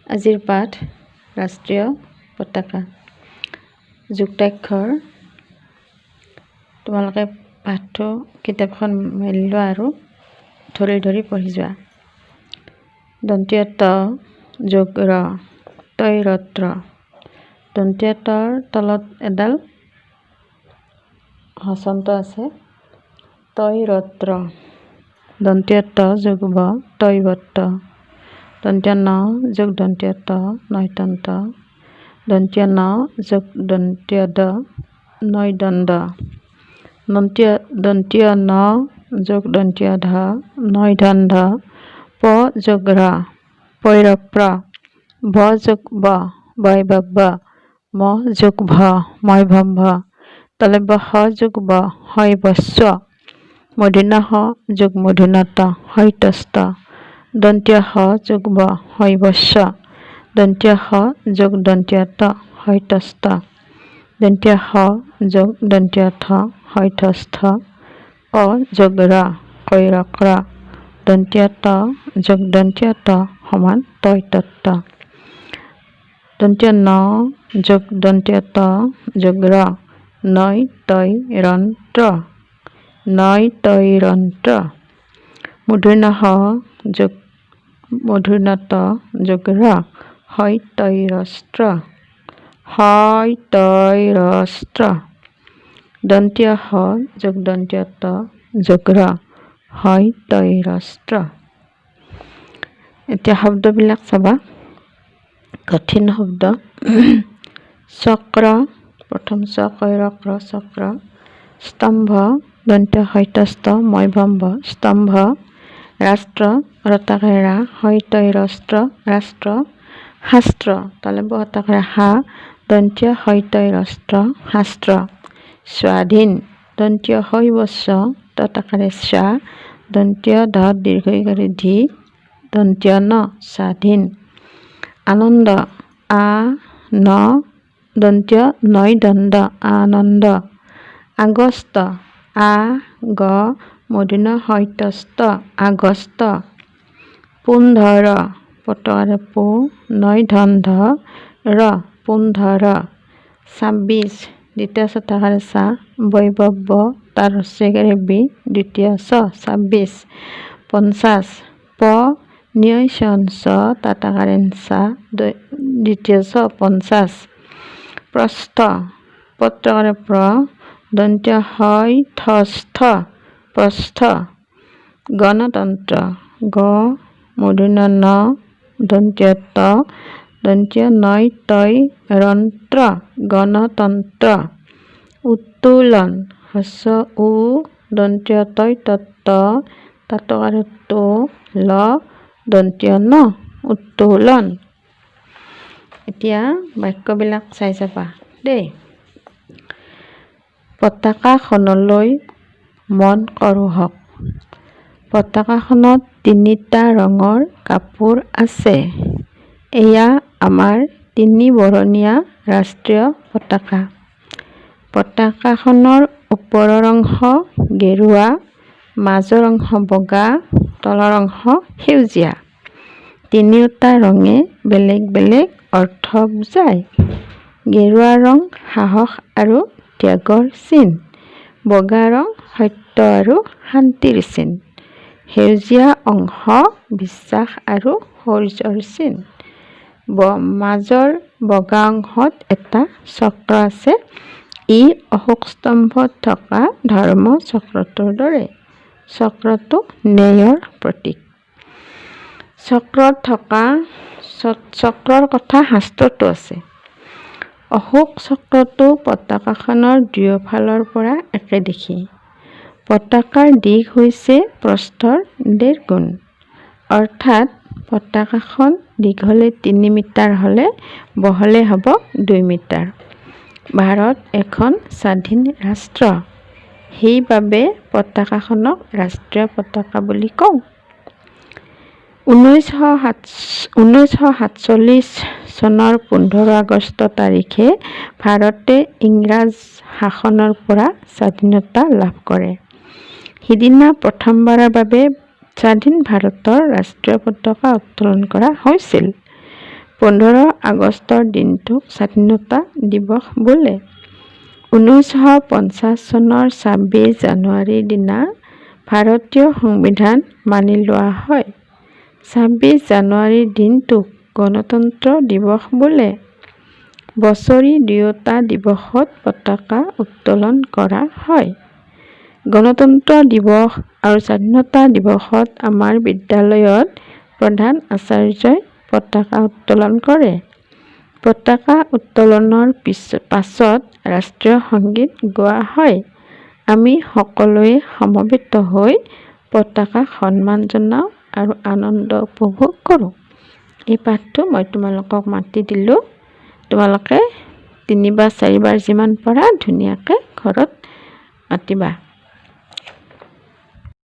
আজিৰ পাঠ ৰাষ্ট্ৰীয় পতাকা যুক্তাক্ষৰ। তোমালোকে পাঠটো কিতাপখন মেলি লোৱা আৰু ধৰি ধৰি পঢ়ি যোৱা। দন্তীয় ত যোগ ৰ তৈ ৰত্ৰ। দন্তীয় তৰ তলত এডাল হচন্ত আছে। তৈ ৰত্ৰ। দন্তীয় ত যোগ ব তৈ বত্ৰ। দন্তীয় ন যোগ দন্তীয় ত নৈতন্ত। দন্তীয় ন যোগ দন্তীয় দ নৈদণ্ড। দন্তীয় ন যোগ দন্তীয় ধ নৈধন্ধ। প যোগ ৰ পৈৰপ্ৰ। ভ যোগ ব বৈবব্য। ম যোগ ভ মৈভম্ভ। তলব্য হ যোগ ব হৈবস্য। মূৰ্ধন্য ষ যোগ মূৰ্ধন্য ত হৈতস্ত। দন্তীয় হ যোগ ব হৈবস্য। দন্তীয় হ যোগ দন্তীয় ত হৈতস্ত। দন্তীয় হ যোগ দন্তীয় থ হৈতস্থ। অ যোগ ৰ কৈৰক্ৰ। দন্তীয় ত যোগ দন্তীয় ত সমান তৈতত্ত। দন্তীয় ন যোগ দন্তীয় ত যোগ ৰ নৈ তৈ ৰন্ত্ৰ। নৈ তৈ ৰন্ত্ৰ। মূৰ্ধন্য ষ যোগ মূৰ্ধন্য ত যোগ ৰ হৈ তৈ ৰস্ত্ৰ। হৈ তৈ ৰস্ত্ৰ। দন্তীয় হ যোগ দন্তীয় ত যোগ ৰ হৈ তৈ ৰস্ত্ৰ। এতিয়া শব্দবিলাক চাবা। কঠিন শব্দ চক্ৰ প্ৰথম চ কৈৰক্ৰ চক্ৰ। স্তম্ভ দন্ত্য হৈতস্থ মৈভম্ভ স্তম্ভ। ৰাষ্ট্ৰ ৰতাকাৰে ৰা হৈ তৈ ৰস্ত্ৰ ৰাষ্ট্ৰ। শাস্ত্ৰ তালব্য হতাকাৰে হা দন্ত্য হৈ তৈ ৰস্ত্ৰ শাস্ত্ৰ। স্বাধীন দন্ত্য হৈবস্য ততাকাৰে স্বা দন্ত্য ধ দীৰ্ঘইকাৰে ধি দন্ত্য ন স্বাধীন। আনন্দ আ ন দন্ত্য নৈদণ্ড আনন্দ। আগস্ত আ গ মূৰ্ধন্য হৈতস্থ আগস্ত। পোন্ধৰ পতকাৰে পো নৈধন্ধ ৰ পোন্ধৰ। ২৬ দ্বিতীয় ছটাকাৰে চা বৈবব্য তাৰ হস্যইকাৰে বি দ্বিতীয় ছ ২৬। ৫০ প নিয়স্যন ছ তাতাকাৰে চা দ্বিতীয় ছ ৫০। প্ৰস্থ পত্ৰকাৰে প্ৰ দন্ত্য হৈথস্থ প্ৰস্থ। গণতন্ত্ৰ গ মূৰ্ধন্য ন দন্ত্য ত দন্ত্য নৈ তৈ ৰন্ত্ৰ গণতন্ত্ৰ। উত্তোলন হস্য উ দন্ত্য তৈ তত্ত তাতকাৰে তো ল দন্ত্য ন উত্তোলন। এতিয়া বাক্যবিলাক চাই যাবা দেই। পতাকাখনলৈ মন কৰোঁহক। পতাকাখনত তিনিটা ৰঙৰ কাপোৰ আছে। এয়া আমাৰ তিনিবৰণীয়া ৰাষ্ট্ৰীয় পতাকা। পতাকাখনৰ ওপৰৰ অংশ গেৰুৱা মাজৰ অংশ বগা তলৰ অংশ সেউজীয়া। তিনিওটা ৰঙে বেলেগ বেলেগ অৰ্থ বুজায়। গেৰুৱা ৰং সাহস আৰু ত্যাগৰ চিন। বগা ৰং সত্য আৰু শান্তিৰ চিন। সেউজীয়া অংশ বিশ্বাস আৰু শৌৰ্যৰ চিন। মাজৰ বগা অংশত এটা চক্ৰ আছে। ই অশোক স্তম্ভত থকা ধৰ্ম চক্ৰটোৰ দৰে। চক্ৰটো ন্যায়ৰ প্ৰতীক। চক্ৰৰ কথা শাস্ত্ৰতো আছে। অশোক চক্ৰটো পতাকাখনৰ দুয়োফালৰ পৰা একে দেখি। পতাকাৰ দিশ হৈছে প্ৰস্থৰ ১.৫ গুণ। অৰ্থাৎ পতাকাখন দীঘলে ৩ মিটাৰ হ'লে বহলে হ'ব ২ মিটাৰ। ভাৰত এখন স্বাধীন ৰাষ্ট্ৰ। সেইবাবে পতাকাখনক ৰাষ্ট্ৰীয় পতাকা বুলি কওঁ। ১৯৪৭ চনৰ ১৫ আগষ্ট তাৰিখে ভাৰতে ইংৰাজ শাসনৰ পৰা স্বাধীনতা লাভ কৰে। সিদিনা প্ৰথমবাৰৰ বাবে স্বাধীন ভাৰতৰ ৰাষ্ট্ৰীয় পতাকা উত্তোলন কৰা হৈছিল। 15 আগষ্টৰ দিনটোক স্বাধীনতা দিৱস বোলে। 1950 চনৰ 26 জানুৱাৰীৰ দিনা ভাৰতীয় সংবিধান মানি লোৱা হয়। 26 জানুৱাৰীৰ দিনটোক গণতন্ত্ৰ দিৱস বোলে। বছৰি দুয়োটা দিৱসত পতাকা উত্তোলন কৰা হয়। গণতন্ত্ৰ দিৱস আৰু স্বাধীনতা দিৱসত আমাৰ বিদ্যালয়ত প্ৰধান আচাৰ্যই পতাকা উত্তোলন কৰে। পতাকা উত্তোলনৰ পাছত ৰাষ্ট্ৰীয় সংগীত গোৱা হয়। আমি সকলোৱে সমবেত হৈ পতাকাক সন্মান জনাওঁ আৰু আনন্দ উপভোগ কৰোঁ। এই পাঠটো মই তোমালোকক মাতি দিলোঁ। তোমালোকে 3 বা 4 বাৰ যিমান পাৰা ধুনীয়াকৈ ঘৰত মাতিবা।